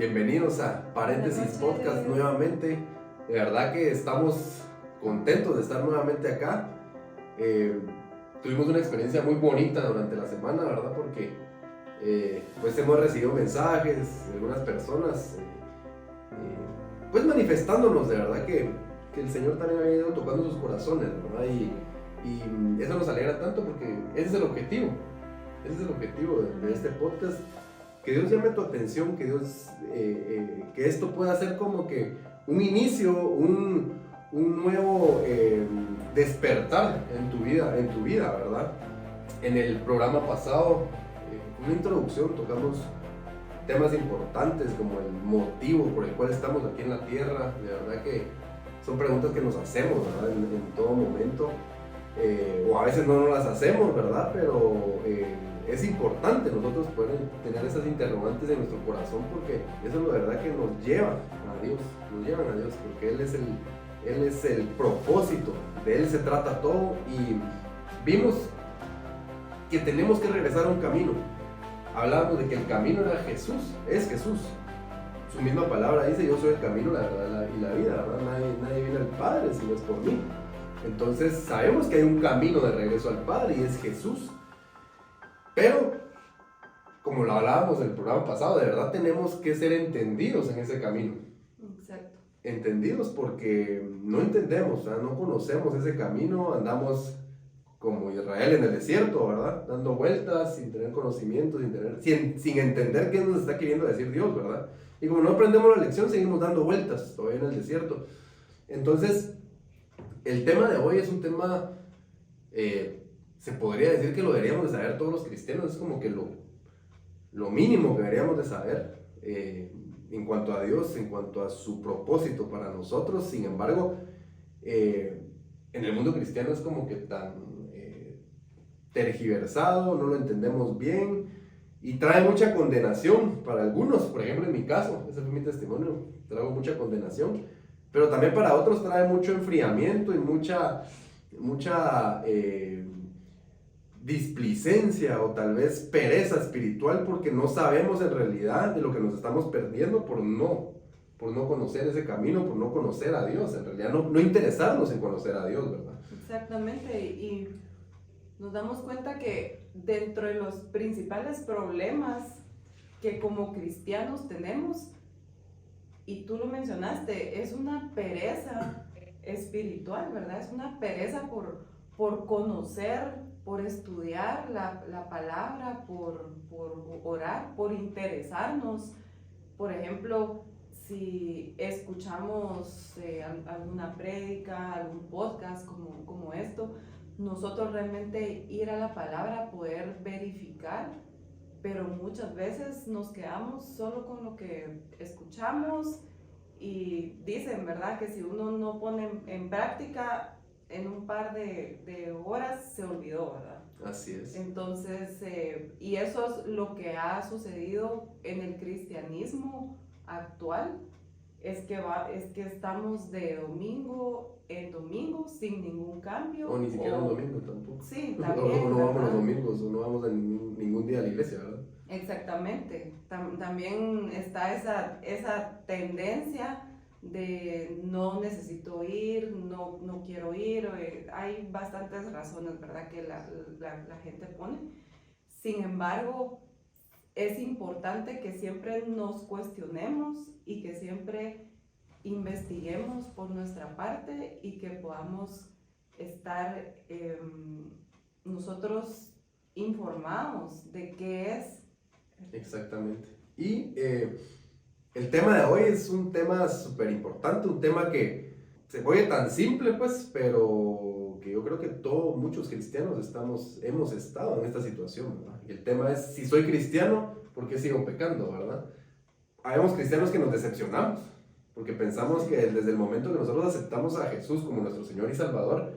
bienvenidos a Paréntesis Podcast nuevamente. De verdad que estamos contentos de estar nuevamente acá. Tuvimos una experiencia muy bonita durante la semana, ¿verdad? Porque pues hemos recibido mensajes de algunas personas pues manifestándonos de verdad que el Señor también había ido tocando sus corazones, ¿verdad? Y eso nos alegra tanto porque ese es el objetivo. Ese es el objetivo de este podcast. Que Dios llame tu atención, que Dios, que esto pueda ser como que un inicio, un nuevo despertar en tu vida, ¿verdad? En el programa pasado, una introducción, tocamos temas importantes como el motivo por el cual estamos aquí en la tierra. De verdad que son preguntas que nos hacemos, ¿verdad? En todo momento, o a veces no nos las hacemos, ¿verdad? Pero es importante nosotros poder tener esas interrogantes en nuestro corazón, porque eso es la verdad que nos llevan a Dios, porque Él es el propósito, de Él se trata todo. Y vimos que tenemos que regresar a un camino. Hablábamos de que el camino era Jesús, es Jesús. Su misma palabra dice: yo soy el camino, la verdad y la vida, ¿verdad? Nadie viene al Padre si no es por mí. Entonces sabemos que hay un camino de regreso al Padre y es Jesús. Pero, como lo hablábamos en el programa pasado, de verdad tenemos que ser entendidos en ese camino. Exacto. Entendidos porque no entendemos, o sea, no conocemos ese camino, andamos como Israel en el desierto, ¿verdad? Dando vueltas, sin tener conocimiento, sin entender qué nos está queriendo decir Dios, ¿verdad? Y como no aprendemos la lección, seguimos dando vueltas todavía en el desierto. Entonces, el tema de hoy es un tema, se podría decir que lo deberíamos de saber todos los cristianos, es como que lo mínimo que deberíamos de saber en cuanto a Dios, en cuanto a su propósito para nosotros. Sin embargo, en el mundo cristiano es como que tan tergiversado, no lo entendemos bien y trae mucha condenación para algunos. Por ejemplo, en mi caso, ese fue mi testimonio, traigo mucha condenación, pero también para otros trae mucho enfriamiento y mucha displicencia o tal vez pereza espiritual, porque no sabemos en realidad de lo que nos estamos perdiendo por no conocer ese camino, por no conocer a Dios, en realidad no interesarnos en conocer a Dios, ¿verdad? Exactamente, y nos damos cuenta que dentro de los principales problemas que como cristianos tenemos, y tú lo mencionaste, es una pereza espiritual, ¿verdad? Es una pereza por conocer, por estudiar la palabra, por orar, por interesarnos. Por ejemplo, si escuchamos alguna prédica, algún podcast como esto, nosotros realmente ir a la palabra, poder verificar, pero muchas veces nos quedamos solo con lo que escuchamos y dicen, ¿verdad?, que si uno no pone en práctica, en un par de horas se olvidó, ¿verdad? Así es. Entonces, y eso es lo que ha sucedido en el cristianismo actual, es que estamos de domingo en domingo sin ningún cambio. O ni siquiera un domingo tampoco. Sí, también. No vamos los domingos, o no vamos ningún día a la iglesia, ¿verdad? Exactamente. También está esa tendencia de no necesito ir, no quiero ir. Hay bastantes razones, ¿verdad?, que la gente pone. Sin embargo, es importante que siempre nos cuestionemos y que siempre investiguemos por nuestra parte y que podamos estar nosotros informados de qué es. Exactamente. Y el tema de hoy es un tema súper importante, un tema que se oye tan simple, pues, pero que yo creo que muchos cristianos hemos estado en esta situación, ¿verdad? Y el tema es: si soy cristiano, ¿por qué sigo pecando, verdad? Habemos cristianos que nos decepcionamos, porque pensamos que desde el momento que nosotros aceptamos a Jesús como nuestro Señor y Salvador,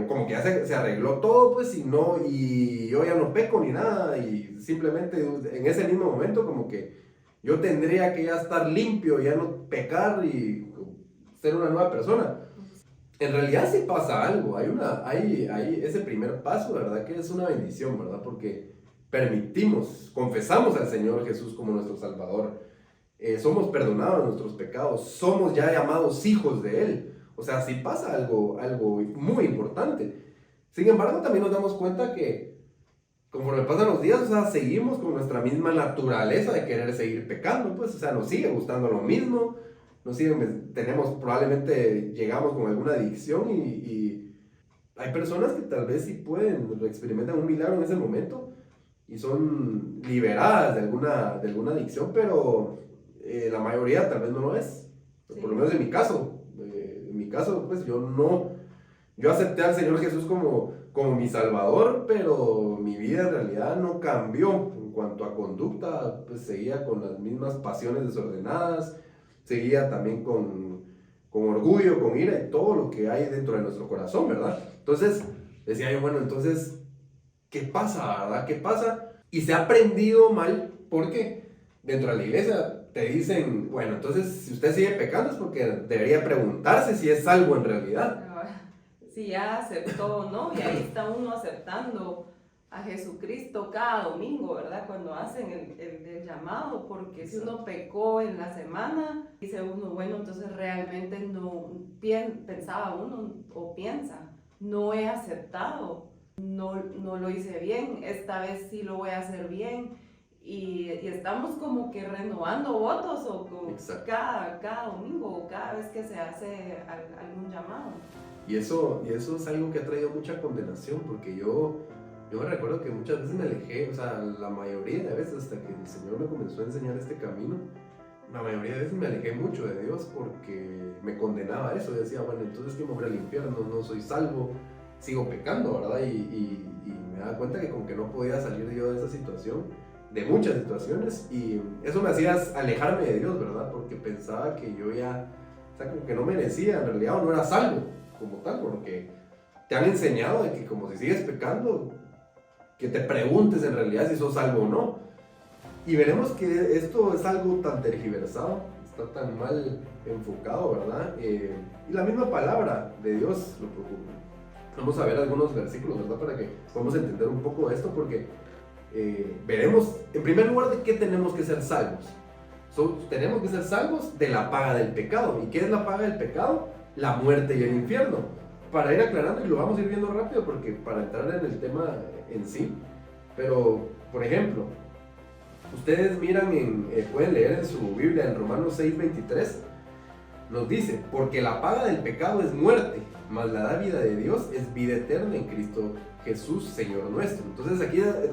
como que ya se arregló todo, pues, y yo ya no peco ni nada, y simplemente en ese mismo momento como que yo tendría que ya estar limpio, ya no pecar y ser una nueva persona. En realidad sí pasa algo, hay ese primer paso, ¿verdad?, que es una bendición, ¿verdad?, porque confesamos al Señor Jesús como nuestro Salvador, somos perdonados de nuestros pecados, somos ya llamados hijos de Él. O sea, sí pasa algo muy importante. Sin embargo, también nos damos cuenta que conforme pasan los días, o sea, seguimos con nuestra misma naturaleza de querer seguir pecando, pues, o sea, nos sigue gustando lo mismo, probablemente llegamos con alguna adicción y hay personas que tal vez sí experimentan un milagro en ese momento y son liberadas de alguna adicción, pero la mayoría tal vez no lo es. Sí. Por lo menos en mi caso, pues yo acepté al Señor Jesús como mi Salvador, pero mi vida en realidad no cambió en cuanto a conducta, pues seguía con las mismas pasiones desordenadas, seguía también con orgullo, con ira y todo lo que hay dentro de nuestro corazón, ¿verdad? Entonces, decía yo, bueno, entonces, ¿qué pasa, verdad? ¿Qué pasa? Y se ha aprendido mal porque dentro de la iglesia te dicen, bueno, entonces, si usted sigue pecando es porque debería preguntarse si es salvo en realidad. Si ya aceptó o no, y ahí está uno aceptando a Jesucristo cada domingo, ¿verdad? Cuando hacen el llamado, porque si uno pecó en la semana, dice uno, bueno, entonces realmente no pensaba uno o piensa, no he aceptado, no lo hice bien, esta vez sí lo voy a hacer bien, y estamos como que renovando votos o cada domingo o cada vez que se hace algún llamado. Y eso es algo que ha traído mucha condenación, porque yo me recuerdo que muchas veces me alejé, o sea, la mayoría de veces hasta que el Señor me comenzó a enseñar este camino, la mayoría de veces me alejé mucho de Dios porque me condenaba a eso. Yo decía, bueno, entonces que me voy al infierno, no soy salvo, sigo pecando, ¿verdad? Y me daba cuenta que como que no podía salir yo de esa situación, de muchas situaciones, y eso me hacía alejarme de Dios, ¿verdad? Porque pensaba que yo ya, o sea, como que no merecía en realidad, o no era salvo como tal, porque te han enseñado de que como si sigues pecando, que te preguntes en realidad si sos salvo o no. Y veremos que esto es algo tan tergiversado, está tan mal enfocado, ¿verdad? Y la misma palabra de Dios lo preocupa. Vamos a ver algunos versículos, ¿verdad? Para que podamos entender un poco esto, porque veremos, en primer lugar, de qué tenemos que ser salvos. Tenemos que ser salvos de la paga del pecado. ¿Y qué es la paga del pecado? La muerte y el infierno. Para ir aclarando, y lo vamos a ir viendo rápido, porque para entrar en el tema en sí, pero, por ejemplo, ustedes miran, pueden leer en su Biblia, en Romanos 6:23, nos dice, porque la paga del pecado es muerte, mas la dádiva de Dios es vida eterna en Cristo Jesús, Señor nuestro. Entonces,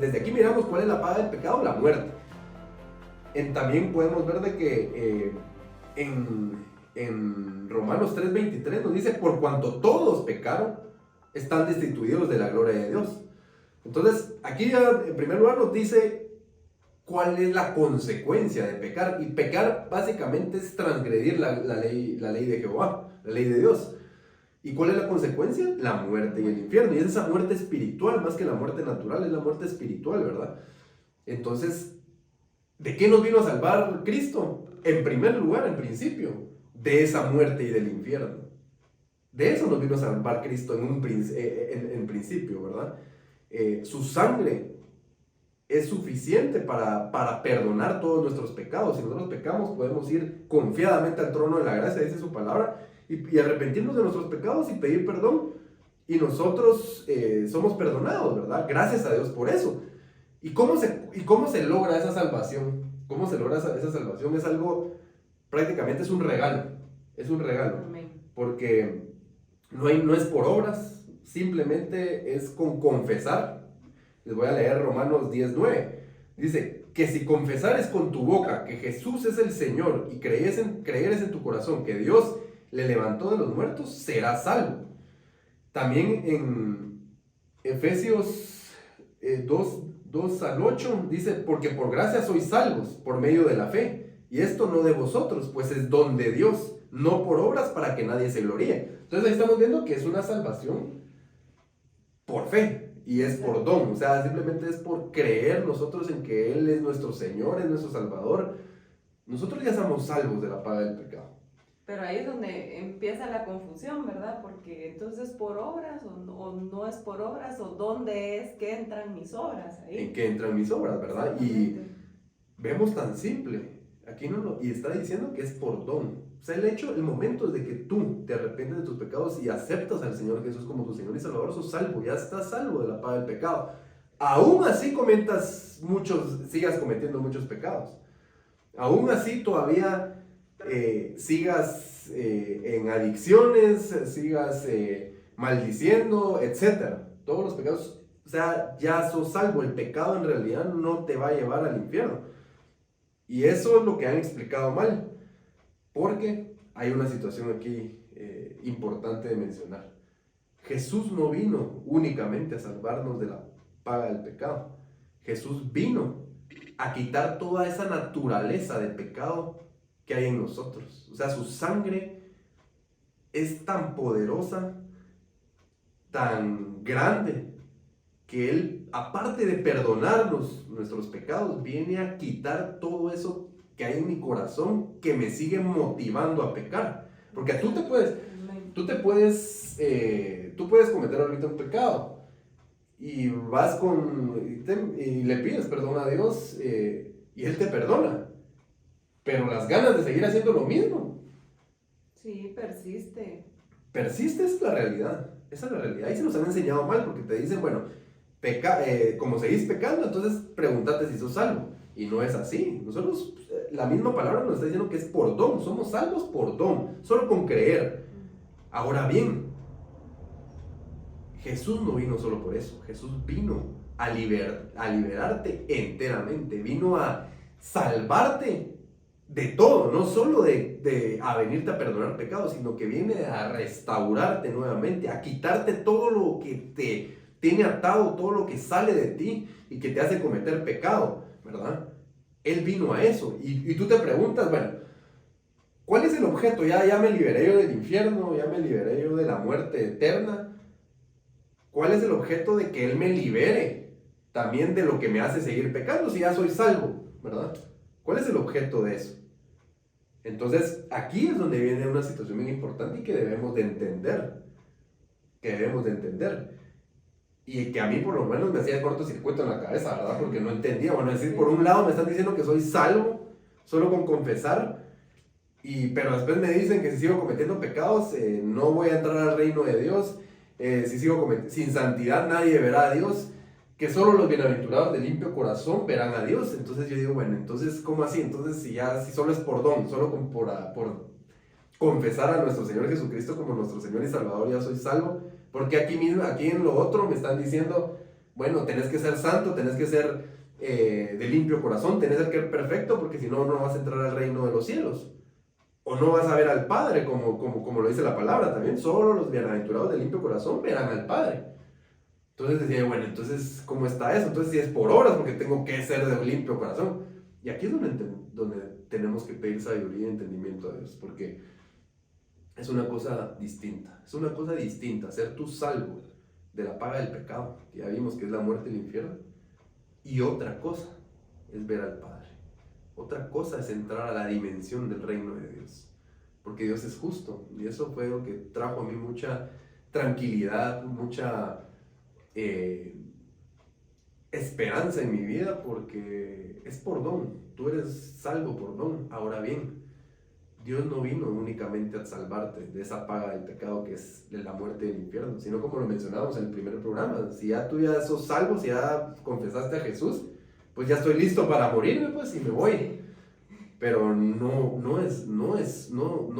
desde aquí miramos cuál es la paga del pecado, la muerte. También podemos ver de que en Romanos 3:23 nos dice, por cuanto todos pecaron, están destituidos de la gloria de Dios. Entonces, aquí ya en primer lugar nos dice cuál es la consecuencia de pecar. Y pecar básicamente es transgredir la ley de Jehová, la ley de Dios. ¿Y cuál es la consecuencia? La muerte y el infierno. Y es esa muerte espiritual, más que la muerte natural, es la muerte espiritual, ¿verdad? Entonces, ¿de qué nos vino a salvar Cristo? En primer lugar, en principio, de esa muerte y del infierno. De eso nos vino a salvar Cristo en principio, ¿verdad? Su sangre es suficiente para perdonar todos nuestros pecados. Si nosotros pecamos, podemos ir confiadamente al trono de la gracia, dice su palabra, y arrepentirnos de nuestros pecados y pedir perdón. Y nosotros somos perdonados, ¿verdad? Gracias a Dios por eso. ¿Y cómo se logra esa salvación? ¿Cómo se logra esa salvación? Es algo, prácticamente es un regalo. Es un regalo. Amén. Porque no es por obras, simplemente es con confesar. Les voy a leer Romanos 10:9. Dice, que si confesares con tu boca que Jesús es el Señor y creyeres en tu corazón que Dios le levantó de los muertos, serás salvo. También en Efesios 2:2-8 dice, porque por gracia sois salvos por medio de la fe, y esto no de vosotros, pues es don de Dios, no por obras para que nadie se gloríe. Entonces ahí estamos viendo que es una salvación por fe. Y es por don, o sea, simplemente es por creer nosotros en que Él es nuestro Señor, es nuestro Salvador. Nosotros ya somos salvos de la paga del pecado. Pero ahí es donde empieza la confusión, ¿verdad? Porque entonces por obras o no es por obras, o dónde es que entran mis obras ahí. En que entran mis obras, ¿verdad? Y vemos tan simple. Aquí no lo, y está diciendo que es por don. O sea, el momento de que tú te arrepientes de tus pecados y aceptas al Señor Jesús como tu Señor y Salvador, sos salvo, ya estás salvo de la paga del pecado. Aún así sigas cometiendo muchos pecados. Aún así todavía sigas en adicciones, sigas maldiciendo, etc. Todos los pecados, o sea, ya sos salvo. El pecado en realidad no te va a llevar al infierno. Y eso es lo que han explicado mal, porque hay una situación aquí importante de mencionar. Jesús no vino únicamente a salvarnos de la paga del pecado. Jesús vino a quitar toda esa naturaleza de pecado que hay en nosotros. O sea, su sangre es tan poderosa, tan grande, que Él, aparte de perdonarnos nuestros pecados, viene a quitar todo eso que hay en mi corazón que me sigue motivando a pecar. Porque tú puedes cometer ahorita un pecado y vas y le pides perdón a Dios y Él te perdona. Pero las ganas de seguir haciendo lo mismo. Sí, persiste. Persiste, es la realidad. Esa es la realidad. Ahí se nos han enseñado mal porque te dicen, bueno, como seguís pecando, entonces pregúntate si sos salvo. Y no es así. Nosotros, la misma palabra nos está diciendo que es por don. Somos salvos por don, solo con creer. Ahora bien, Jesús no vino solo por eso. Jesús vino a liberarte enteramente. Vino a salvarte de todo, no solo a venirte a perdonar pecados, sino que viene a restaurarte nuevamente, a quitarte todo lo que te tiene atado, todo lo que sale de ti y que te hace cometer pecado, ¿verdad? Él vino a eso. Y tú te preguntas, bueno, ¿cuál es el objeto? Ya me liberé yo del infierno, ya me liberé yo de la muerte eterna. ¿Cuál es el objeto de que Él me libere también de lo que me hace seguir pecando si ya soy salvo, ¿verdad? ¿Cuál es el objeto de eso? Entonces, aquí es donde viene una situación bien importante y que debemos de entender. Y que a mí por lo menos me hacía cortocircuito en la cabeza, ¿verdad? Porque no entendía. Bueno, es decir, por un lado me están diciendo que soy salvo solo con confesar, pero después me dicen que si sigo cometiendo pecados no voy a entrar al reino de Dios. Si sigo sin santidad nadie verá a Dios. Que solo los bienaventurados de limpio corazón verán a Dios. Entonces yo digo, bueno, entonces, ¿cómo así? Entonces, si solo es por don, solo por confesar a nuestro Señor Jesucristo como nuestro Señor y Salvador, ya soy salvo. Porque aquí en lo otro me están diciendo, bueno, tenés que ser santo, tenés que ser de limpio corazón, tenés que ser perfecto, porque si no, no vas a entrar al reino de los cielos. O no vas a ver al Padre, como lo dice la palabra también. Solo los bienaventurados de limpio corazón verán al Padre. Entonces decía, bueno, entonces, ¿cómo está eso? Entonces, si es por obras, porque tengo que ser de limpio corazón. Y aquí es donde tenemos que pedir sabiduría y entendimiento a Dios, porque es una cosa distinta. Es una cosa distinta ser tú salvo de la paga del pecado, que ya vimos que es la muerte y el infierno. Y otra cosa es ver al Padre. Otra cosa es entrar a la dimensión del reino de Dios. Porque Dios es justo. Y eso fue lo que trajo a mí mucha tranquilidad, mucha esperanza en mi vida, porque es por don. Tú eres salvo por don. Ahora bien, Dios no vino únicamente a salvarte de esa paga del pecado que es de la muerte del infierno, sino como lo mencionábamos en el primer programa, si ya tú ya sos salvo, si ya confesaste a Jesús, pues ya estoy listo para morirme, pues, y me voy. Pero no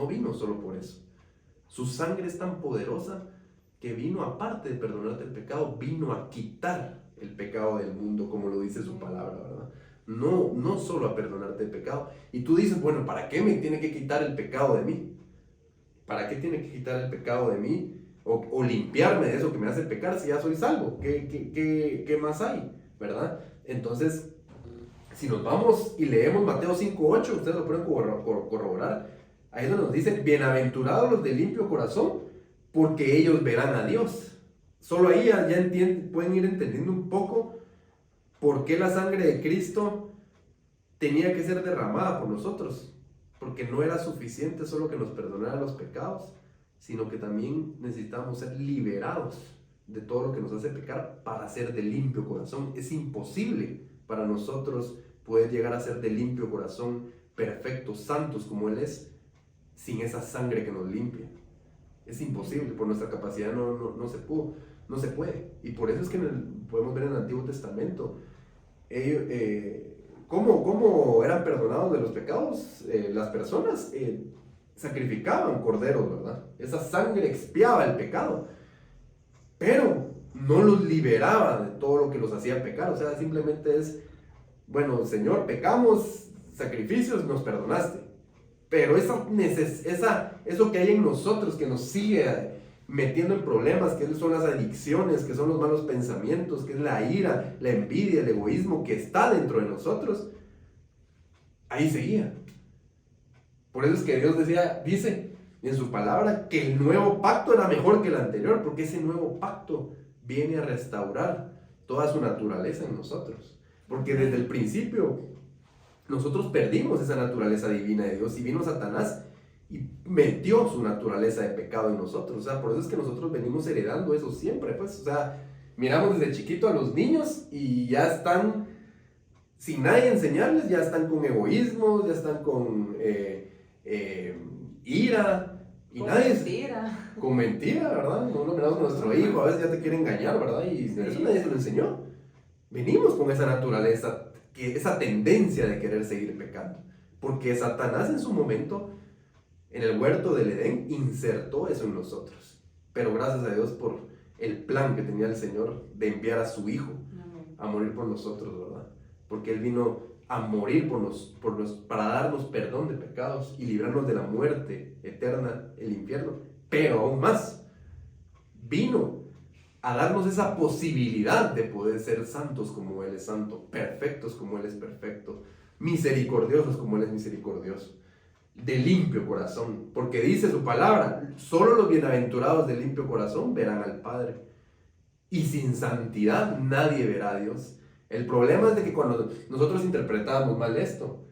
vino solo por eso. Su sangre es tan poderosa que vino, aparte de perdonarte el pecado, vino a quitar el pecado del mundo, como lo dice su palabra, ¿verdad? No solo a perdonarte el pecado. Y tú dices, bueno, ¿para qué me tiene que quitar el pecado de mí? ¿Para qué tiene que quitar el pecado de mí? O limpiarme de eso que me hace pecar si ya soy salvo. ¿Qué más hay? ¿Verdad? Entonces, si nos vamos y leemos Mateo 5:8, ustedes lo pueden corroborar. Ahí es donde nos dice, bienaventurados los de limpio corazón, porque ellos verán a Dios. Solo ahí ya pueden ir entendiendo un poco por qué la sangre de Cristo tenía que ser derramada por nosotros. Porque no era suficiente solo que nos perdonara los pecados, sino que también necesitamos ser liberados de todo lo que nos hace pecar para ser de limpio corazón. Es imposible para nosotros poder llegar a ser de limpio corazón perfectos, santos como Él es, sin esa sangre que nos limpia. Es imposible, por nuestra capacidad no se pudo, no se puede. Y por eso es que podemos ver en el Antiguo Testamento ellos, cómo eran perdonados de los pecados. Las personas sacrificaban corderos, ¿verdad? Esa sangre expiaba el pecado, pero no los liberaba de todo lo que los hacía pecar. O sea, simplemente es, bueno, Señor, pecamos, sacrificios, nos perdonaste. Pero eso que hay en nosotros, que nos sigue metiendo en problemas, que son las adicciones, que son los malos pensamientos, que es la ira, la envidia, el egoísmo que está dentro de nosotros, ahí seguía. Por eso es que Dios dice en su palabra que el nuevo pacto era mejor que el anterior, porque ese nuevo pacto viene a restaurar toda su naturaleza en nosotros. Porque desde el principio nosotros perdimos esa naturaleza divina de Dios y vino Satanás y metió su naturaleza de pecado en nosotros. O sea, por eso es que nosotros venimos heredando eso siempre, pues. O sea, miramos desde chiquito a los niños y ya están, sin nadie enseñarles, ya están con egoísmo, ya están con ira. Y con nadie mentira. Con mentira, ¿verdad? No lo miramos con nuestro hijo, a veces ya te quiere engañar, ¿verdad? Y sí, eso nadie se lo enseñó. Venimos con esa naturaleza, esa tendencia de querer seguir pecando. Porque Satanás en su momento, en el huerto del Edén, insertó eso en nosotros. Pero gracias a Dios por el plan que tenía el Señor de enviar a su Hijo a morir por nosotros, ¿verdad? Porque Él vino a morir para darnos perdón de pecados y librarnos de la muerte eterna, el infierno. Pero aún más, vino a darnos esa posibilidad de poder ser santos como Él es santo, perfectos como Él es perfecto, misericordiosos como Él es misericordioso, de limpio corazón, porque dice su palabra, solo los bienaventurados de limpio corazón verán al Padre, y sin santidad nadie verá a Dios. El problema es de que cuando nosotros interpretábamos mal esto,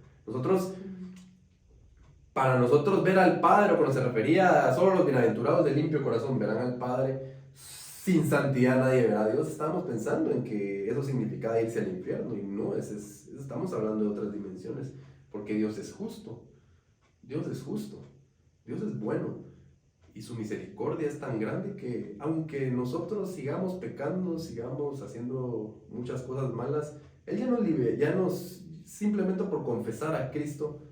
para nosotros ver al Padre, o cuando se refería a solo los bienaventurados de limpio corazón verán al Padre, sin santidad nadie verá a Dios, estábamos pensando en que eso significaba irse al infierno, y no, estamos hablando de otras dimensiones, porque Dios es justo, Dios es justo, Dios es bueno, y su misericordia es tan grande que aunque nosotros sigamos pecando, sigamos haciendo muchas cosas malas, Él ya nos simplemente por confesar a Cristo,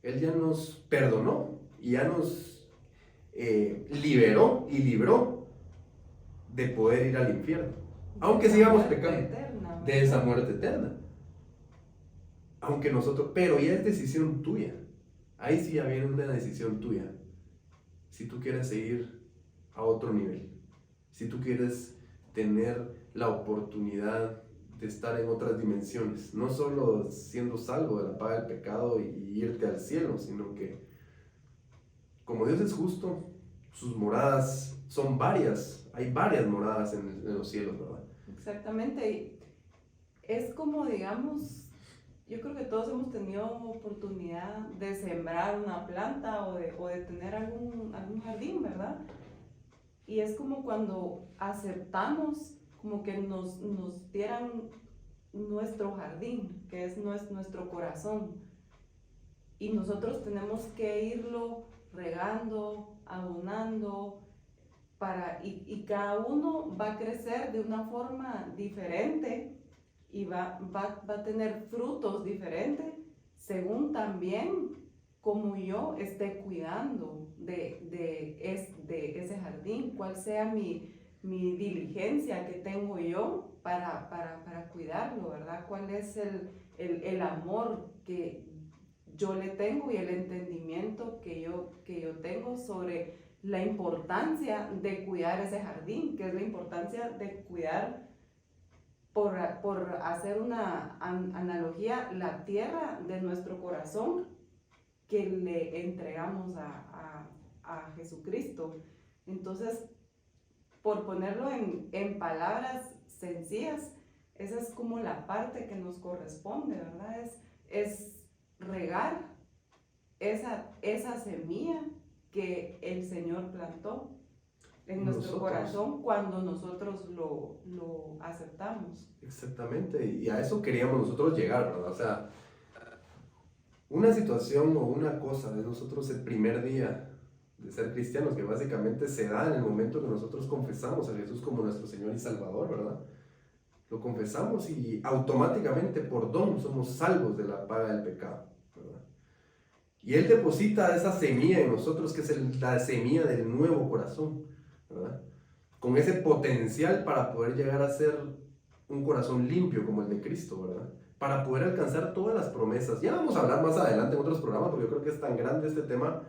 Él ya nos perdonó y ya nos liberó y libró de poder ir al infierno, aunque sigamos pecando, de esa muerte eterna. Aunque nosotros, pero ya es decisión tuya. Ahí sí ya viene una decisión tuya. Si tú quieres seguir a otro nivel, si tú quieres tener la oportunidad de estar en otras dimensiones, no solo siendo salvo de la paga del pecado y irte al cielo, sino que como Dios es justo, sus moradas son varias, hay varias moradas en los cielos, ¿verdad? Exactamente, y es como, digamos, yo creo que todos hemos tenido oportunidad de sembrar una planta o de tener algún jardín, ¿verdad? Y es como cuando aceptamos como que nos dieran nuestro jardín, que es nuestro corazón. Y nosotros tenemos que irlo regando, abonando, y cada uno va a crecer de una forma diferente y va a tener frutos diferentes según también como yo esté cuidando de ese jardín, cuál sea mi diligencia que tengo yo para cuidarlo, ¿verdad? Cuál es el amor que yo le tengo y el entendimiento que yo tengo sobre la importancia de cuidar ese jardín, que es la importancia de cuidar, por hacer una analogía, la tierra de nuestro corazón que le entregamos a Jesucristo. Entonces, por ponerlo en palabras sencillas, esa es como la parte que nos corresponde, ¿verdad? Es regar esa semilla que el Señor plantó en nuestro corazón cuando nosotros lo aceptamos. Exactamente, y a eso queríamos nosotros llegar, ¿verdad? O sea, una situación o una cosa de nosotros el primer día de ser cristianos, que básicamente se da en el momento que nosotros confesamos a Jesús como nuestro Señor y Salvador, ¿verdad? Lo confesamos y automáticamente por don somos salvos de la paga del pecado, ¿verdad? Y Él deposita esa semilla en nosotros, que es la semilla del nuevo corazón, ¿verdad? Con ese potencial para poder llegar a ser un corazón limpio como el de Cristo, ¿verdad? Para poder alcanzar todas las promesas. Ya vamos a hablar más adelante en otros programas, porque yo creo que es tan grande este tema.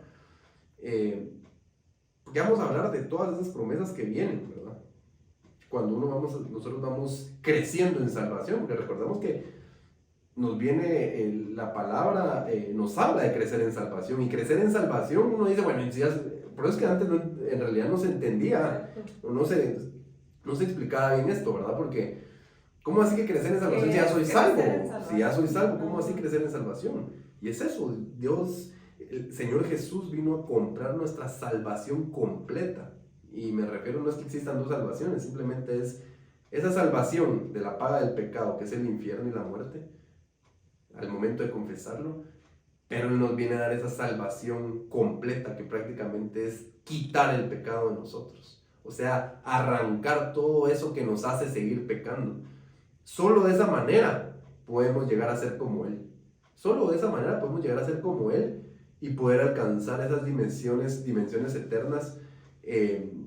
Ya vamos a hablar de todas esas promesas que vienen, ¿verdad? Cuando nosotros vamos creciendo en salvación, porque recordemos que nos viene la palabra, nos habla de crecer en salvación, y crecer en salvación uno dice, bueno, por eso es que antes en realidad no se entendía, no se explicaba bien esto, ¿verdad? Porque, ¿cómo así que crecer en salvación si ya soy salvo? Si ya soy salvo, ¿cómo así crecer en salvación? Y es eso, Dios, el Señor Jesús vino a comprar nuestra salvación completa. Y me refiero, no es que existan dos salvaciones, simplemente es esa salvación de la paga del pecado, que es el infierno y la muerte, al momento de confesarlo, pero Él nos viene a dar esa salvación completa, que prácticamente es quitar el pecado de nosotros. O sea, arrancar todo eso que nos hace seguir pecando. Solo de esa manera podemos llegar a ser como Él. Solo de esa manera podemos llegar a ser como Él y poder alcanzar esas dimensiones eternas que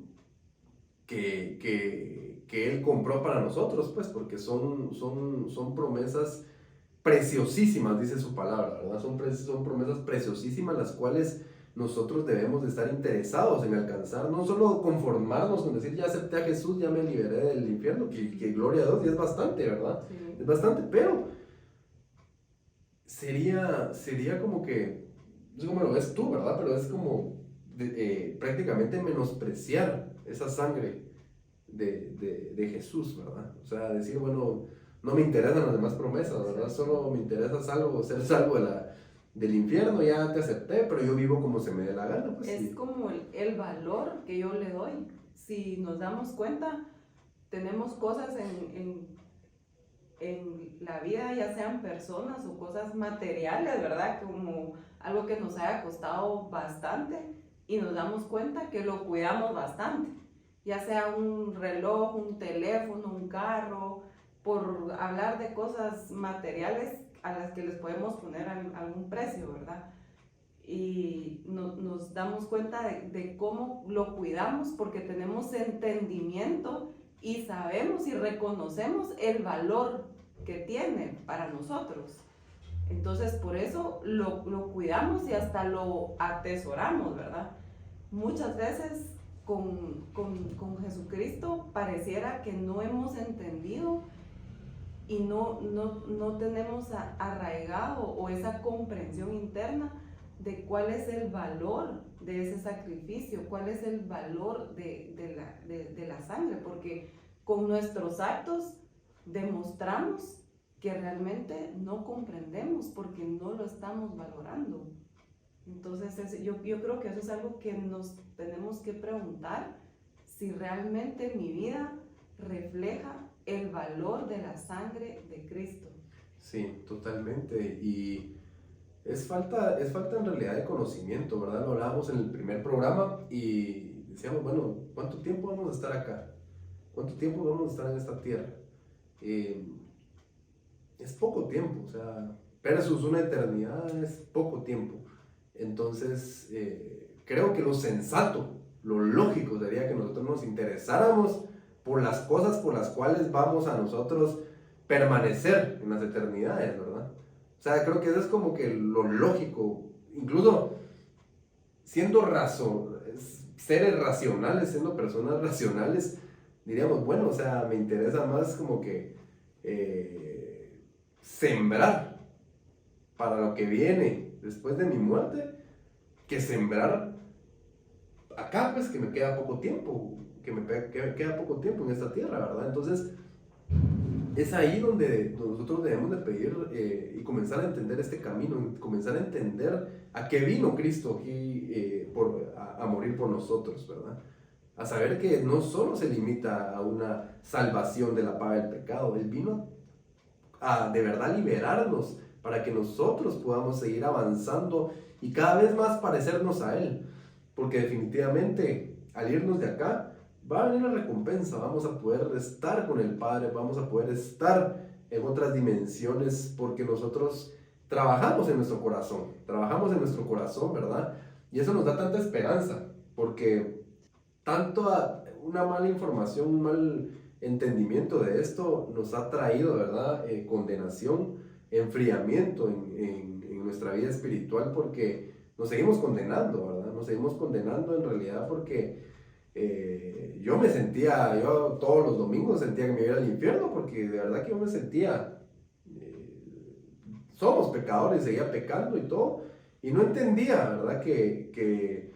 Él compró para nosotros, pues, porque son promesas preciosísimas, dice su palabra, ¿verdad? Son promesas preciosísimas, las cuales nosotros debemos de estar interesados en alcanzar, no solo conformarnos con decir, ya acepté a Jesús, ya me liberé del infierno, que gloria a Dios, y es bastante, ¿verdad? Sí. Es bastante, pero sería como que, no sé cómo lo ves tú, ¿verdad? Pero es como prácticamente menospreciar esa sangre de Jesús, ¿verdad? O sea, decir, bueno, no me interesan las demás promesas, ¿verdad? Solo me interesa ser salvo del infierno, ya te acepté, pero yo vivo como se me dé la gana. Pues, es sí. Como el valor que yo le doy. Si nos damos cuenta, tenemos cosas en la vida, ya sean personas o cosas materiales, ¿verdad? Como algo que nos haya costado bastante y nos damos cuenta que lo cuidamos bastante. Ya sea un reloj, un teléfono, un carro, por hablar de cosas materiales a las que les podemos poner algún precio, ¿verdad? Y nos damos cuenta de cómo lo cuidamos porque tenemos entendimiento y sabemos y reconocemos el valor que tiene para nosotros. Entonces, por eso lo cuidamos y hasta lo atesoramos, ¿verdad? Muchas veces con Jesucristo pareciera que no hemos entendido y no tenemos arraigado o esa comprensión interna de cuál es el valor de ese sacrificio, cuál es el valor de la sangre, porque con nuestros actos demostramos que realmente no comprendemos porque no lo estamos valorando. Entonces yo creo que eso es algo que nos tenemos que preguntar, si realmente mi vida refleja el valor de la sangre de Cristo. Sí, totalmente. Y es falta en realidad de conocimiento, ¿verdad? Lo hablábamos en el primer programa y decíamos, bueno, ¿cuánto tiempo vamos a estar acá? ¿Cuánto tiempo vamos a estar en esta tierra? Es poco tiempo, o sea, versus una eternidad es poco tiempo. Entonces, creo que lo sensato, lo lógico sería que nosotros nos interesáramos por las cosas por las cuales vamos a nosotros permanecer en las eternidades, ¿verdad? O sea, creo que eso es como que lo lógico, incluso siendo seres racionales, siendo personas racionales, diríamos, bueno, o sea, me interesa más como que sembrar para lo que viene después de mi muerte, que sembrar acá, pues, que me queda poco tiempo, queda poco tiempo en esta tierra, ¿verdad? Entonces, es ahí donde nosotros debemos de pedir y comenzar a entender este camino, comenzar a entender a qué vino Cristo aquí a morir por nosotros, ¿verdad? A saber que no solo se limita a una salvación de la paga del pecado, Él vino a de verdad liberarnos para que nosotros podamos seguir avanzando y cada vez más parecernos a Él. Porque definitivamente, al irnos de acá, va a venir la recompensa, vamos a poder estar con el Padre, vamos a poder estar en otras dimensiones, porque nosotros trabajamos en nuestro corazón, ¿verdad? Y eso nos da tanta esperanza, porque tanto una mala información, un mal entendimiento de esto nos ha traído, ¿verdad? Condenación, enfriamiento en nuestra vida espiritual, porque nos seguimos condenando, ¿verdad? Nos seguimos condenando en realidad porque yo todos los domingos sentía que me iba al infierno, porque de verdad que yo me sentía, somos pecadores, seguía pecando y todo, y no entendía, ¿verdad? Que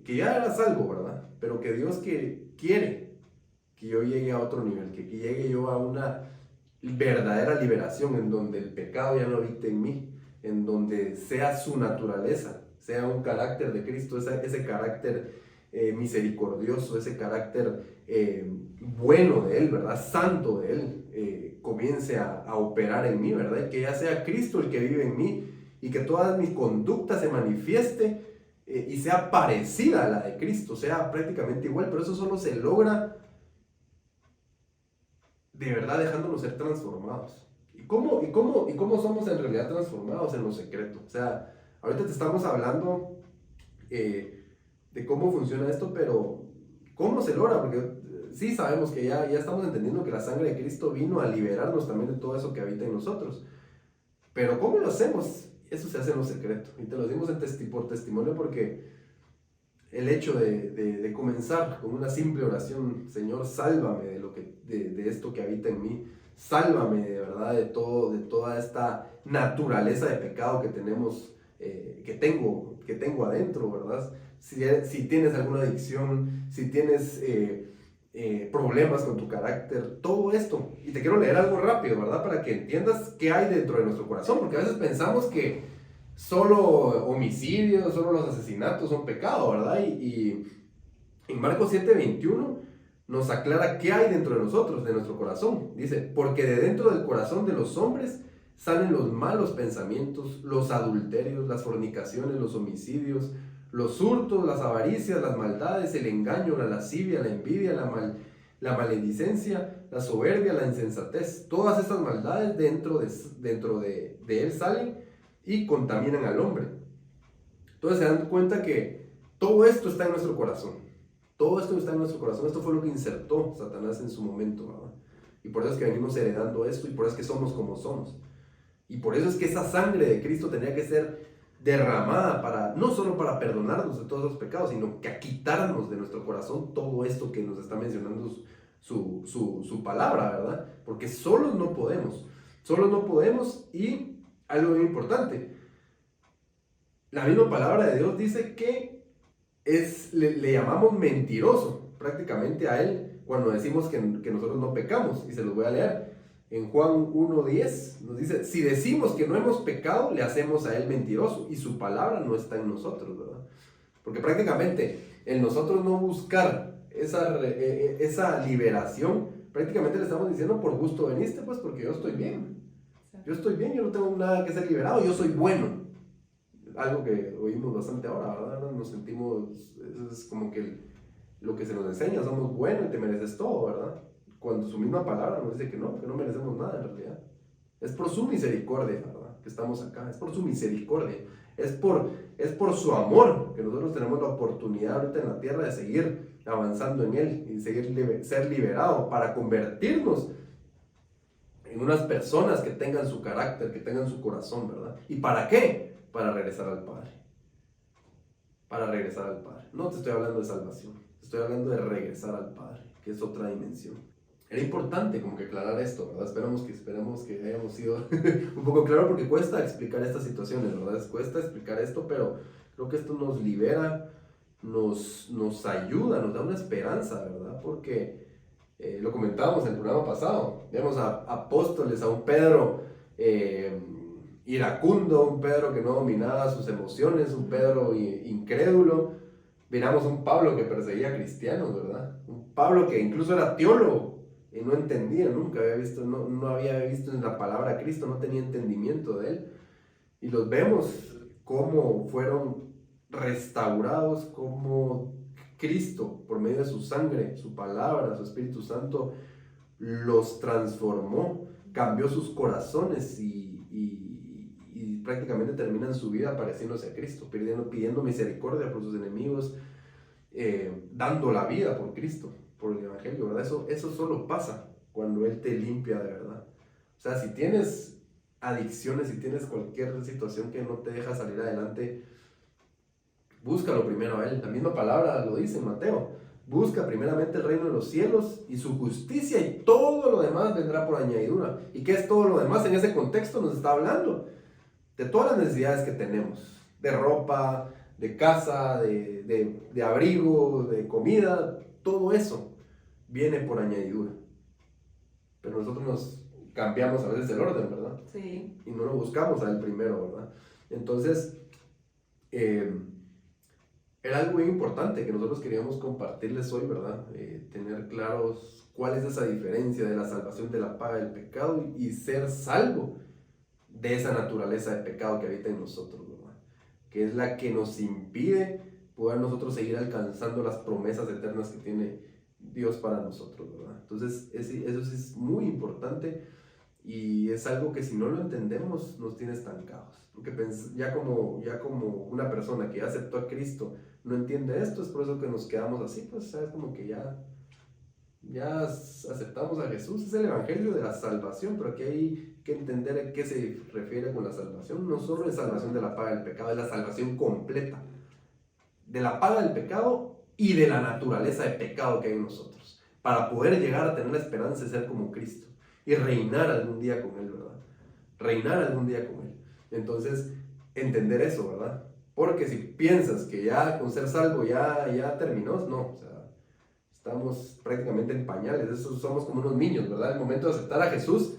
ya era salvo, ¿verdad? Pero que Dios quiere que yo llegue a otro nivel, que llegue yo a una verdadera liberación en donde el pecado ya no habite en mí, en donde sea su naturaleza, sea un carácter de Cristo, ese carácter misericordioso, ese carácter bueno de Él, ¿verdad? Santo de Él, comience a operar en mí, ¿verdad? Y que ya sea Cristo el que vive en mí y que toda mi conducta se manifieste y sea parecida a la de Cristo, sea prácticamente igual, pero eso solo se logra de verdad dejándonos ser transformados. ¿Y cómo somos en realidad transformados? En lo secreto. O sea, ahorita te estamos hablando de cómo funciona esto, pero ¿cómo se logra? Porque sí sabemos que ya estamos entendiendo que la sangre de Cristo vino a liberarnos también de todo eso que habita en nosotros. Pero ¿cómo lo hacemos? Eso se hace en lo secreto. Y te lo dimos por testimonio, porque el hecho de comenzar con una simple oración: Señor, sálvame de esto que habita en mí, sálvame de verdad de toda esta naturaleza de pecado que tenemos, que tengo adentro, ¿verdad? Si tienes alguna adicción, si tienes problemas con tu carácter, todo esto. Y te quiero leer algo rápido, ¿verdad? Para que entiendas qué hay dentro de nuestro corazón, porque a veces pensamos que solo homicidios, solo los asesinatos son pecado, ¿verdad? Y en Marcos 7:21 nos aclara qué hay dentro de nosotros, de nuestro corazón. Dice: porque de dentro del corazón de los hombres salen los malos pensamientos, los adulterios, las fornicaciones, los homicidios, los hurtos, las avaricias, las maldades, el engaño, la lascivia, la envidia, la maledicencia, la soberbia, la insensatez. Todas estas maldades dentro de él salen y contaminan al hombre. Entonces se dan cuenta que todo esto está en nuestro corazón. Todo esto está en nuestro corazón. Esto fue lo que insertó Satanás en su momento, ¿verdad? Y por eso es que venimos heredando esto, y por eso es que somos como somos. Y por eso es que esa sangre de Cristo tenía que ser derramada no solo para perdonarnos de todos los pecados, sino que a quitarnos de nuestro corazón todo esto que nos está mencionando su palabra, ¿verdad? Porque solos no podemos. Y algo muy importante, la misma palabra de Dios dice que le llamamos mentiroso prácticamente a Él cuando decimos que nosotros no pecamos, y se los voy a leer. En Juan 1:10 nos dice: si decimos que no hemos pecado, le hacemos a Él mentiroso, y su palabra no está en nosotros, ¿verdad? Porque prácticamente el nosotros no buscar esa liberación, prácticamente le estamos diciendo: por gusto veniste, pues, porque yo estoy bien, yo no tengo nada que ser liberado, yo soy bueno. Algo que oímos bastante ahora, ¿verdad? Nos sentimos, eso es como que lo que se nos enseña: somos buenos y te mereces todo, ¿verdad? Cuando su misma palabra nos dice que no merecemos nada en realidad. Es por su misericordia, ¿verdad?, que estamos acá. Es por su misericordia. Es por su amor que nosotros tenemos la oportunidad ahorita en la tierra de seguir avanzando en Él y ser liberados para convertirnos en unas personas que tengan su carácter, que tengan su corazón, ¿verdad? ¿Y para qué? Para regresar al Padre. Para regresar al Padre. No te estoy hablando de salvación, te estoy hablando de regresar al Padre, que es otra dimensión. Era importante como que aclarar esto, ¿verdad? Esperamos que hayamos sido un poco claro, porque cuesta explicar estas situaciones, ¿verdad? Cuesta explicar esto, pero creo que esto nos libera, nos ayuda, nos da una esperanza, ¿verdad? Porque lo comentábamos en el programa pasado, vemos a apóstoles, a un Pedro iracundo, un Pedro que no dominaba sus emociones, un Pedro incrédulo. Miramos un Pablo que perseguía cristianos, ¿verdad? Un Pablo que incluso era teólogo, no entendía, nunca había visto, no había visto en la palabra Cristo, no tenía entendimiento de él. Y los vemos cómo fueron restaurados, cómo Cristo, por medio de su sangre, su palabra, su Espíritu Santo, los transformó, cambió sus corazones y prácticamente terminan su vida pareciéndose a Cristo, pidiendo misericordia por sus enemigos, dando la vida por Cristo, por el Evangelio, ¿verdad? Eso solo pasa cuando Él te limpia de verdad. O sea, si tienes adicciones, si tienes cualquier situación que no te deja salir adelante, búscalo primero a Él. La misma palabra lo dice en Mateo: busca primeramente el reino de los cielos y su justicia, y todo lo demás vendrá por añadidura. ¿Y qué es todo lo demás? En ese contexto nos está hablando de todas las necesidades que tenemos, de ropa, de casa, de abrigo, de comida. Todo eso viene por añadidura. Pero nosotros nos cambiamos a veces el orden, ¿verdad? Sí. Y no lo buscamos al primero, ¿verdad? Entonces, era algo muy importante que nosotros queríamos compartirles hoy, ¿verdad? Tener claros cuál es esa diferencia de la salvación de la paga del pecado y ser salvo de esa naturaleza de pecado que habita en nosotros, ¿verdad? Que es la que nos impide poder nosotros seguir alcanzando las promesas eternas que tiene Dios para nosotros, ¿verdad? Entonces, eso sí es muy importante y es algo que si no lo entendemos nos tiene estancados. Porque ya como una persona que ya aceptó a Cristo no entiende esto, es por eso que nos quedamos así, pues, ¿sabes? Como que ya aceptamos a Jesús, es el evangelio de la salvación, pero aquí hay que entender a qué se refiere con la salvación. No solo es salvación de la paga del pecado, es la salvación completa de la paga del pecado y de la naturaleza de pecado que hay en nosotros, para poder llegar a tener la esperanza de ser como Cristo y reinar algún día con Él, ¿verdad? Reinar algún día con Él. Entonces, entender eso, ¿verdad? Porque si piensas que ya con ser salvo ya terminó, no, o sea, estamos prácticamente en pañales, eso somos como unos niños, ¿verdad? El momento de aceptar a Jesús,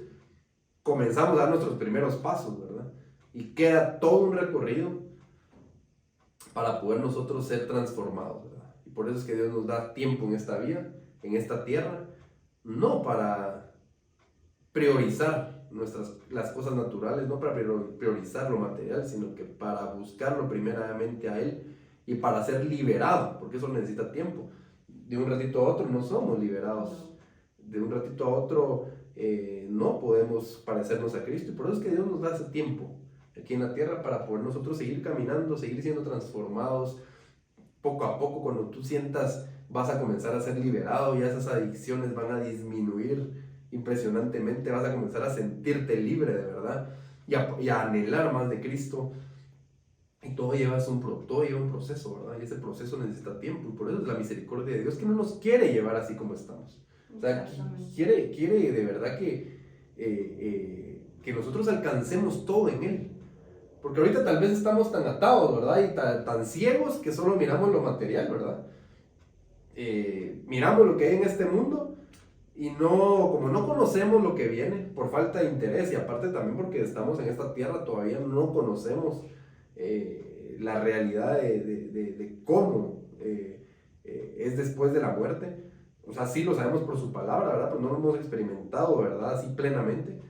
comenzamos a dar nuestros primeros pasos, ¿verdad? Y queda todo un recorrido para poder nosotros ser transformados, ¿verdad? Y por eso es que Dios nos da tiempo en esta vida, en esta tierra, no para priorizar las cosas naturales, no para priorizar lo material, sino que para buscarlo primeramente a Él y para ser liberado, porque eso necesita tiempo. De un ratito a otro no somos liberados, de un ratito a otro no podemos parecernos a Cristo, y por eso es que Dios nos da ese tiempo aquí en la tierra para poder nosotros seguir caminando, seguir siendo transformados poco a poco. Cuando tú sientas, vas a comenzar a ser liberado, ya esas adicciones van a disminuir impresionantemente, vas a comenzar a sentirte libre de verdad y a anhelar más de Cristo. Y todo lleva un proceso, ¿verdad? Y ese proceso necesita tiempo, y por eso es la misericordia de Dios, que no nos quiere llevar así como estamos. O sea, quiere de verdad que nosotros alcancemos todo en Él. Porque ahorita tal vez estamos tan atados, ¿verdad? Y tan ciegos que solo miramos lo material, ¿verdad? Miramos lo que hay en este mundo y como no conocemos lo que viene por falta de interés, y aparte también porque estamos en esta tierra, todavía no conocemos la realidad de cómo es después de la muerte. O sea, sí lo sabemos por su palabra, ¿verdad? Pero no lo hemos experimentado, ¿verdad? Así plenamente.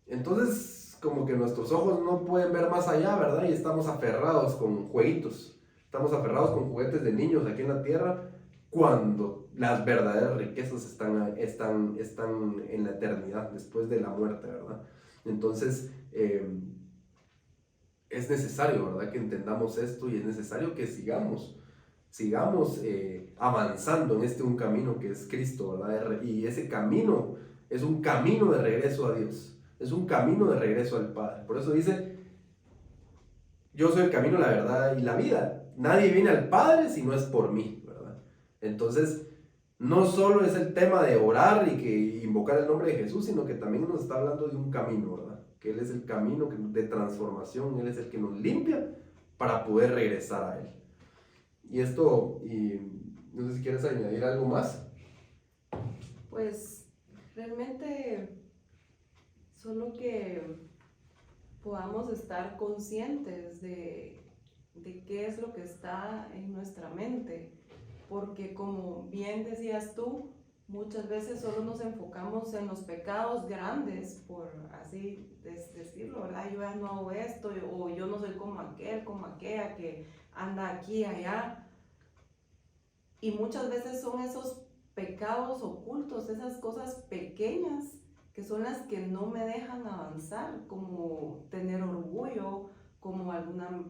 Entonces, como que nuestros ojos no pueden ver más allá, ¿verdad? Y estamos aferrados con jueguitos, estamos aferrados con juguetes de niños aquí en la tierra, cuando las verdaderas riquezas están en la eternidad, después de la muerte, ¿verdad? Entonces, es necesario, ¿verdad?, que entendamos esto, y es necesario que sigamos avanzando en un camino que es Cristo, ¿verdad? Y ese camino es un camino de regreso a Dios, es un camino de regreso al Padre. Por eso dice: yo soy el camino, la verdad y la vida. Nadie viene al Padre si no es por mí, ¿verdad? Entonces, no solo es el tema de orar y que invocar el nombre de Jesús, sino que también nos está hablando de un camino, ¿verdad? Que Él es el camino de transformación, Él es el que nos limpia para poder regresar a Él. Y no sé si quieres añadir algo más. Pues realmente solo que podamos estar conscientes de qué es lo que está en nuestra mente, porque como bien decías tú, Muchas veces solo nos enfocamos en los pecados grandes, por así decirlo, ¿verdad? Yo ya no hago esto, o yo no soy como aquel, como aquella que anda aquí, allá. Y muchas veces son esos pecados ocultos, esas cosas pequeñas que son las que no me dejan avanzar, como tener orgullo, como alguna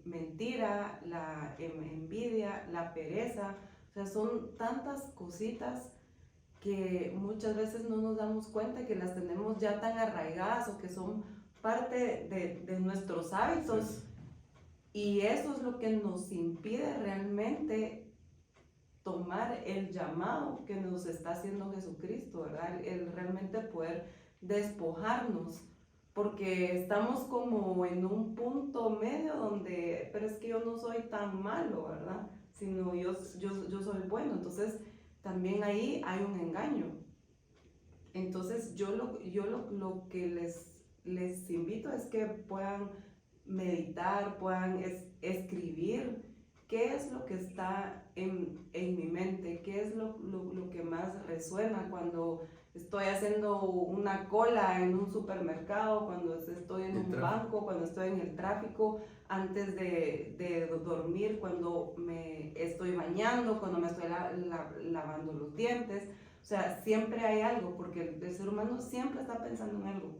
mentira, la envidia, la pereza. O sea, son tantas cositas que muchas veces no nos damos cuenta que las tenemos ya tan arraigadas o que son parte de nuestros hábitos. Sí. Y eso es lo que nos impide realmente tomar el llamado que nos está haciendo Jesucristo, ¿verdad? El realmente poder despojarnos, porque estamos como en un punto medio donde, pero es que yo no soy tan malo, ¿verdad? Sino yo soy bueno, entonces también ahí hay un engaño. Entonces yo lo que les invito es que puedan meditar, puedan escribir qué es lo que está en mi mente, qué es lo que más resuena cuando estoy haciendo una cola en un supermercado, cuando estoy en un banco, cuando estoy en el tráfico, antes de dormir, cuando me estoy bañando, cuando me estoy lavando los dientes. O sea, siempre hay algo, porque el ser humano siempre está pensando en algo.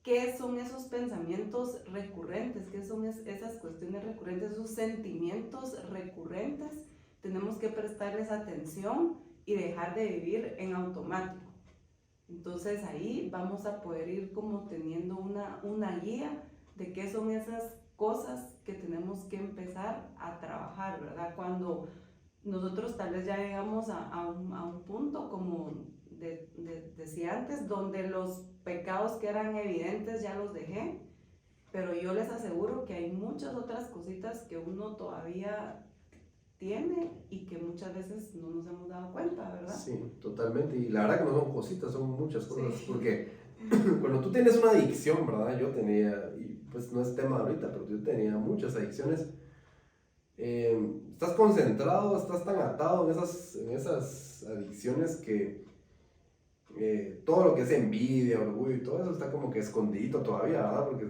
¿Qué son esos pensamientos recurrentes? ¿Qué son esas cuestiones recurrentes, esos sentimientos recurrentes? Tenemos que prestarles atención y dejar de vivir en automático. Entonces ahí vamos a poder ir como teniendo una guía de qué son esas cosas que tenemos que empezar a trabajar, ¿verdad? Cuando nosotros tal vez ya llegamos a un punto como decía antes, donde los pecados que eran evidentes ya los dejé, pero yo les aseguro que hay muchas otras cositas que uno todavía tiene y que muchas veces no nos hemos dado cuenta, ¿verdad? Sí, totalmente. Y la verdad que no son cositas, son muchas cosas. Sí. Porque cuando tú tienes una adicción, ¿verdad? Yo tenía, y pues no es tema ahorita, pero yo tenía muchas adicciones. Estás concentrado, estás tan atado en esas adicciones que todo lo que es envidia, orgullo y todo eso está como que escondidito todavía, ¿verdad? Porque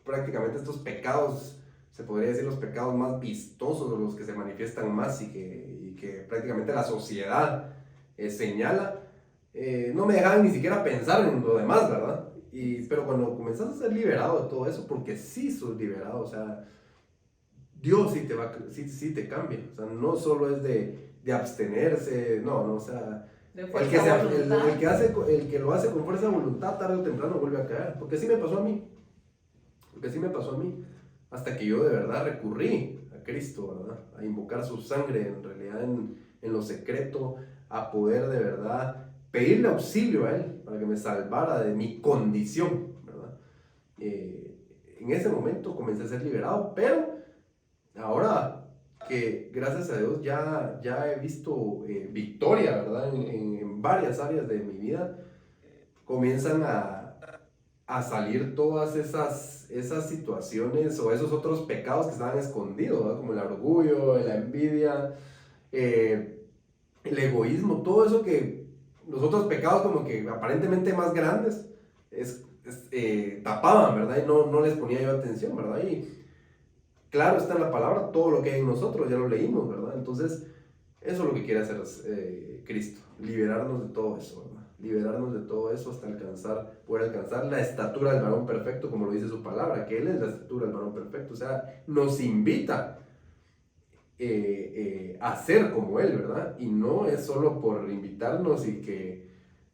prácticamente estos pecados, se podría decir los pecados más vistosos, los que se manifiestan más y que prácticamente la sociedad señala, no me dejaban ni siquiera pensar en lo demás, ¿verdad? Pero cuando comenzás a ser liberado de todo eso, porque sí sos liberado, o sea, Dios sí te cambia, o sea, no solo es de abstenerse, no, o sea, el que lo hace con fuerza de voluntad, tarde o temprano vuelve a caer, porque sí me pasó a mí, hasta que yo de verdad recurrí a Cristo, ¿verdad? A invocar su sangre, en realidad en lo secreto, a poder de verdad pedirle auxilio a Él para que me salvara de mi condición, ¿verdad? En ese momento comencé a ser liberado, pero ahora que gracias a Dios ya he visto victoria, ¿verdad? En varias áreas de mi vida, comienzan a salir todas esas situaciones o esos otros pecados que estaban escondidos, ¿verdad? Como el orgullo, la envidia, el egoísmo, todo eso que los otros pecados como que aparentemente más grandes tapaban, ¿verdad? Y no les ponía yo atención, ¿verdad? Y claro está en la palabra todo lo que hay en nosotros, ya lo leímos, ¿verdad? Entonces, eso es lo que quiere hacer Cristo, liberarnos de todo eso, ¿verdad? Liberarnos de todo eso hasta poder alcanzar la estatura del varón perfecto, como lo dice su palabra, que Él es la estatura del varón perfecto, o sea, nos invita a ser como Él, ¿verdad? Y no es solo por invitarnos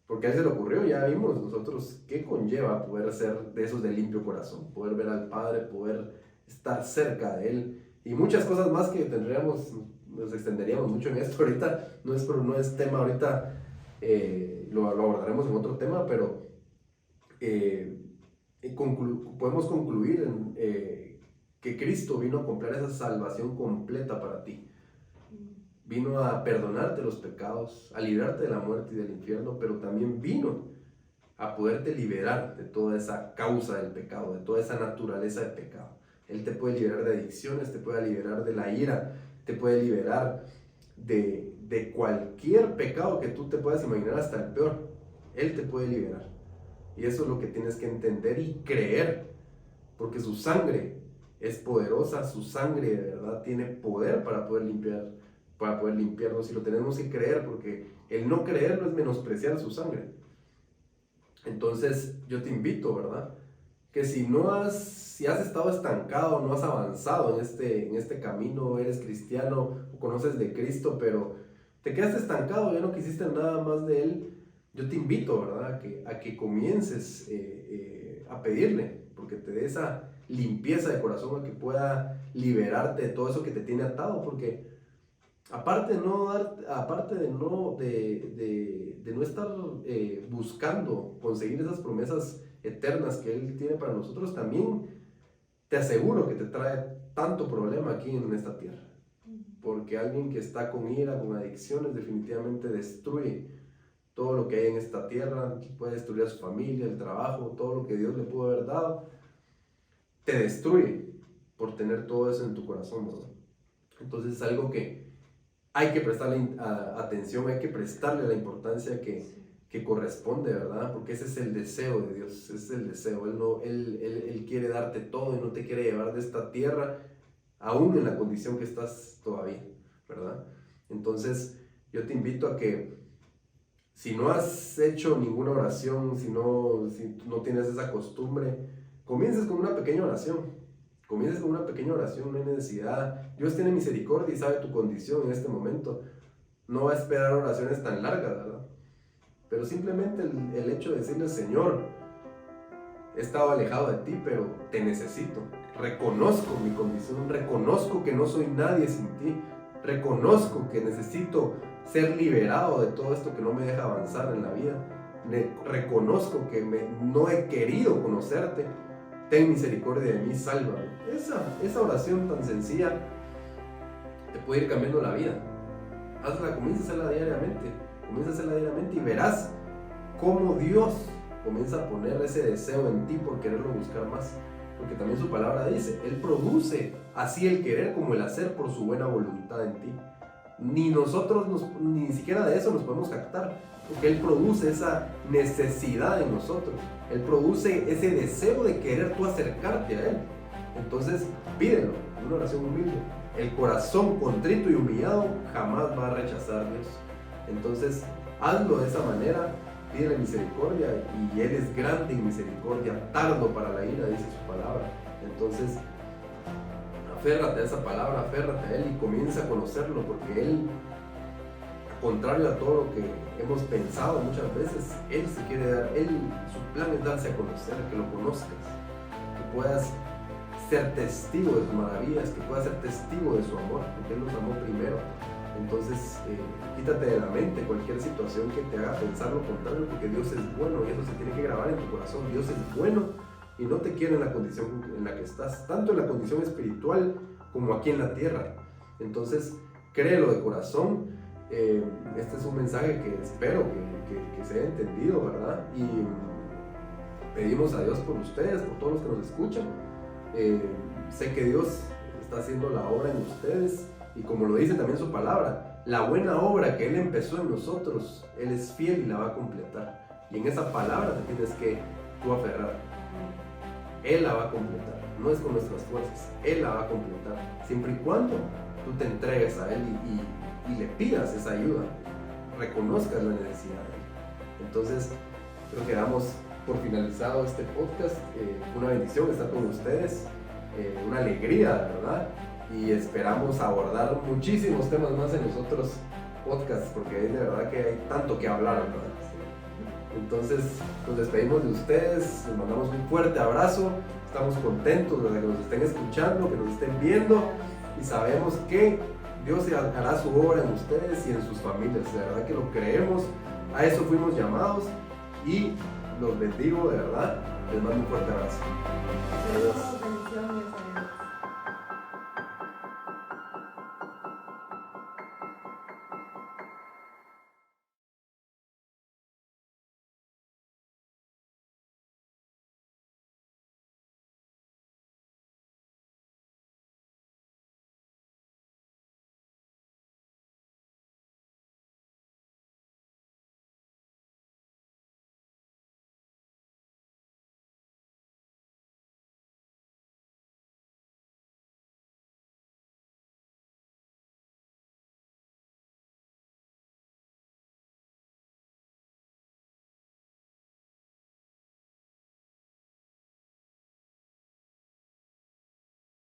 porque a Él se le ocurrió, ya vimos nosotros qué conlleva poder ser de esos de limpio corazón, poder ver al Padre, poder estar cerca de Él y muchas cosas más que nos extenderíamos mucho en esto ahorita, no es tema ahorita, lo abordaremos en otro tema, pero podemos concluir que Cristo vino a comprar esa salvación completa para ti. Vino a perdonarte los pecados, a librarte de la muerte y del infierno, pero también vino a poderte liberar de toda esa causa del pecado, de toda esa naturaleza del pecado. Él te puede liberar de adicciones, te puede liberar de la ira, te puede liberar de de cualquier pecado que tú te puedas imaginar, hasta el peor. Él te puede liberar. Y eso es lo que tienes que entender y creer, porque su sangre es poderosa, su sangre de verdad tiene poder para poder limpiarnos, y lo tenemos que creer, porque el no creerlo es menospreciar su sangre. Entonces yo te invito, ¿verdad? Que si has estado estancado, no has avanzado en este camino, eres cristiano o conoces de Cristo, pero te quedaste estancado, ya no quisiste nada más de Él, yo te invito, ¿verdad? A que comiences a pedirle, porque te dé esa limpieza de corazón, a que pueda liberarte de todo eso que te tiene atado, porque aparte de no estar buscando conseguir esas promesas eternas que Él tiene para nosotros, también te aseguro que te trae tanto problema aquí en esta tierra, porque alguien que está con ira, con adicciones, definitivamente destruye todo lo que hay en esta tierra, puede destruir a su familia, el trabajo, todo lo que Dios le pudo haber dado, te destruye por tener todo eso en tu corazón, ¿verdad? Entonces es algo que hay que prestarle atención, hay que prestarle la importancia que corresponde, ¿verdad? Porque ese es el deseo de Dios, ese es el deseo. Él quiere darte todo y no te quiere llevar de esta tierra, aún en la condición que estás todavía, ¿verdad? Entonces yo te invito a que, si no has hecho ninguna oración, si no tienes esa costumbre, comiences con una pequeña oración. Comiences con una pequeña oración, no hay necesidad. Dios tiene misericordia y sabe tu condición en este momento. No va a esperar oraciones tan largas, ¿verdad? Pero simplemente el hecho de decirle: Señor, he estado alejado de ti, pero te necesito. Reconozco mi condición, reconozco que no soy nadie sin ti. Reconozco que necesito ser liberado de todo esto que no me deja avanzar en la vida. Reconozco que no he querido conocerte. Ten misericordia de mí, sálvame. Esa oración tan sencilla te puede ir cambiando la vida. Comienza a hacerla diariamente y verás cómo Dios comienza a poner ese deseo en ti por quererlo buscar más. Porque también su palabra dice: Él produce así el querer como el hacer por su buena voluntad en ti. Ni siquiera de eso nos podemos jactar, porque Él produce esa necesidad en nosotros. Él produce ese deseo de querer tú acercarte a Él. Entonces pídelo en una oración humilde. El corazón contrito y humillado jamás va a rechazar a Dios. Entonces hazlo de esa manera, pídele misericordia, y Él es grande en misericordia, tardo para la ira, dice su palabra. Entonces aférrate a esa palabra, aférrate a Él y comienza a conocerlo, porque Él, contrario a todo lo que hemos pensado muchas veces, Él se quiere dar, su plan es darse a conocer, que lo conozcas, que puedas ser testigo de sus maravillas, que puedas ser testigo de su amor, porque Él nos amó primero. Entonces quítate de la mente cualquier situación que te haga pensar lo contrario, porque Dios es bueno y eso se tiene que grabar en tu corazón. Dios es bueno y no te quiere en la condición en la que estás, tanto en la condición espiritual como aquí en la tierra. Entonces créelo de corazón. Este es un mensaje que espero que se haya entendido, ¿verdad? Y pedimos a Dios por ustedes, por todos los que nos escuchan. Sé que Dios está haciendo la obra en ustedes, y como lo dice también su palabra, la buena obra que Él empezó en nosotros, Él es fiel y la va a completar. Y en esa palabra te tienes que tú aferrar. Él la va a completar, no es con nuestras fuerzas, Él la va a completar, siempre y cuando tú te entregues a Él y le pidas esa ayuda, reconozcas la necesidad de Él. Entonces creo que damos por finalizado este podcast. Una bendición estar con ustedes, una alegría, ¿verdad? Y esperamos abordar muchísimos temas más en los otros podcasts, porque de verdad que hay tanto que hablar, ¿verdad? Entonces nos despedimos de ustedes, les mandamos un fuerte abrazo, estamos contentos de que nos estén escuchando, que nos estén viendo, y sabemos que Dios hará su obra en ustedes y en sus familias. De verdad que lo creemos, a eso fuimos llamados, y los bendigo de verdad. Les mando un fuerte abrazo. Adiós. Bendiciones.